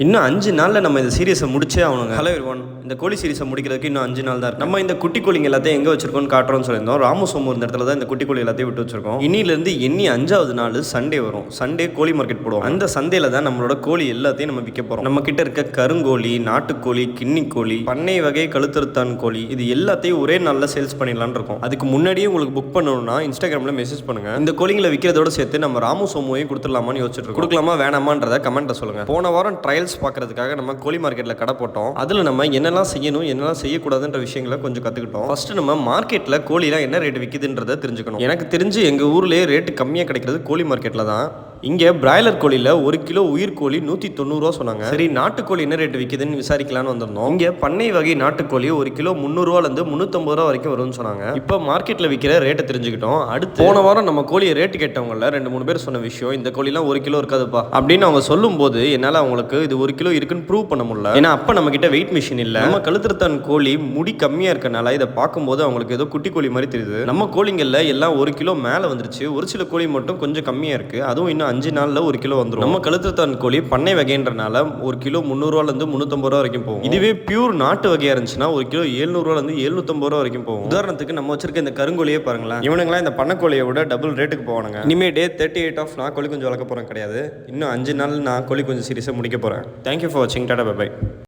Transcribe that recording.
இன்னும் 5 நாளில் நம்ம இந்த சீரியஸை முடிச்சே ஆகணுங்க. ஹலோ எவ்ரிவன், இந்த கோழி சீரிஸை முடிக்கிறதுக்கு இன்னும் 5 நாள் தான் இருக்கு. நம்ம இந்த குட்டி கோழிங்க எல்லாத்தையும் எங்கே வச்சிருக்கோம்னு காட்டுறோம்னு சொல்லியிருந்தோம். ராமசோமு இந்த இடத்துல தான் இந்த குட்டி கோழி எல்லாத்தையும் விட்டு வச்சிருக்கோம். இன்னிலிருந்து 5வது நாள் சண்டே வரும். சண்டே கோழி மார்க்கெட் போடுவோம். அந்த சந்தையில் தான் நம்மளோட கோழி எல்லாத்தையும் நம்ம விற்க போகிறோம். நம்ம கிட்ட இருக்க கருங்கோழி, நாட்டுக்கோழி, கிண்ணி கோழி, பண்ணை வகை கழுத்தறுத்தான் கோழி, இது எல்லாத்தையும் ஒரே நாளில் சேல்ஸ் பண்ணிடலான்னு இருக்கோம். அதுக்கு முன்னாடியே உங்களுக்கு புக் பண்ணணும்னா இன்ஸ்டாகிராமில் மெசேஜ் பண்ணுங்க. இந்த கோழிங்களை விற்கிறதோட சேர்த்து நம்ம ராமசோமுவையும் கொடுத்துடலாமான்னு யோசிச்சுட்டு இருக்கோம். கொடுக்கலாமா வேணாமான்றதை கமெண்ட்டை சொல்லுங்க. போன வாரம் ட்ரையல்ஸ் பார்க்கறதுக்காக நம்ம கோழி மார்க்கெட்டில் கடை போட்டோம். அதில் நம்ம என்னெல்லாம் செய்யணும், என்னெல்லாம் செய்யக்கூடாதுன்ற விஷயங்களை கொஞ்சம் கற்றுக்கிட்டோம். ஃபர்ஸ்ட் நம்ம மார்க்கெட்டில் கோழிலாம் என்ன ரேட் விற்கிதுன்றதை தெரிஞ்சுக்கணும். எனக்கு தெரிஞ்சு எங்கள் ஊர்லேயே ரேட்டு கம்மியாக கிடைக்கிறது கோழி மார்க்கெட்டில் தான். இங்கே பிராய்லர் கோழியில் 1 கிலோ உயிர் கோழி 190 ரூபா சொன்னாங்க. சரி, நாட்டுக்கோழி என்ன ரேட் விற்கிதுன்னு விசாரிக்கலான்னு வந்திருந்தோம். இங்கே பண்ணை வகை நாட்டுக்கோழி 1 கிலோ 300 ரூபாலேருந்து 350 ரூபா வரைக்கும் வரும்னு சொன்னாங்க. இப்போ மார்க்கெட்டில் விற்கிற ரேட்டை தெரிஞ்சுக்கிட்டோம். அடுத்து போன வாரம் நம்ம கோழியை ரேட்டு கேட்டவங்கள 2-3 பேர் சொன்ன விஷயம், இந்த கோழிலாம் 1 கிலோ இருக்காதுப்பா அப்படின்னு அவங்க சொல்லும் போது என்னால் அவங்களுக்கு இது 1 கிலோ இருக்குன்னு ப்ரூவ் பண்ண முடியல. ஏன்னா அப்போ நம்ம கிட்ட வெயிட் மிஷின் இல்லை. நம்ம கழுத்திருத்தான் கோழி முடி கம்மியாக இருக்கனால இதை பார்க்கும்போது அவங்களுக்கு ஏதோ குட்டி கோழி மாதிரி தெரியுது. நம்ம கோழிங்களில் எல்லாம் 1 கிலோ மேலே வந்துருச்சு. ஒரு சில கோழி மட்டும் கொஞ்சம் கம்மியாக இருக்கு. அதுவும் இன்னும் 5 நாளில் 1 கிலோ வந்துடும். நம்ம கழுத்திருத்தான் கோழி பண்ணை வகைன்றனால 1 கிலோ 300 ரூபாலேருந்து 350 ரூபா வரைக்கும் போகும். இதுவே பியூர் நாட்டு வகையா இருந்துச்சுன்னா 1 கிலோ 700 ரூபாலேருந்து 750 ரூபா வரைக்கும் போகும். உதாரணத்துக்கு நம்ம வச்சிருக்க இந்த கருங்கோழியே பாருங்களேன். இவனுங்களா இந்த பண்ணக்கோழியை விட டபுள் ரேட்டுக்கு போவானுங்க. இனிமே டே 38 ஆஃப் நான் கோழி கொஞ்சம் வளர்க்க போறேன் கிடையாது. இன்னும் 5 நாள் நான் கோழி கொஞ்சம் சீரியஸாக முடிக்க போறேன். தேங்க்யூ ஃபார் வாட்சிங். Tata bye by.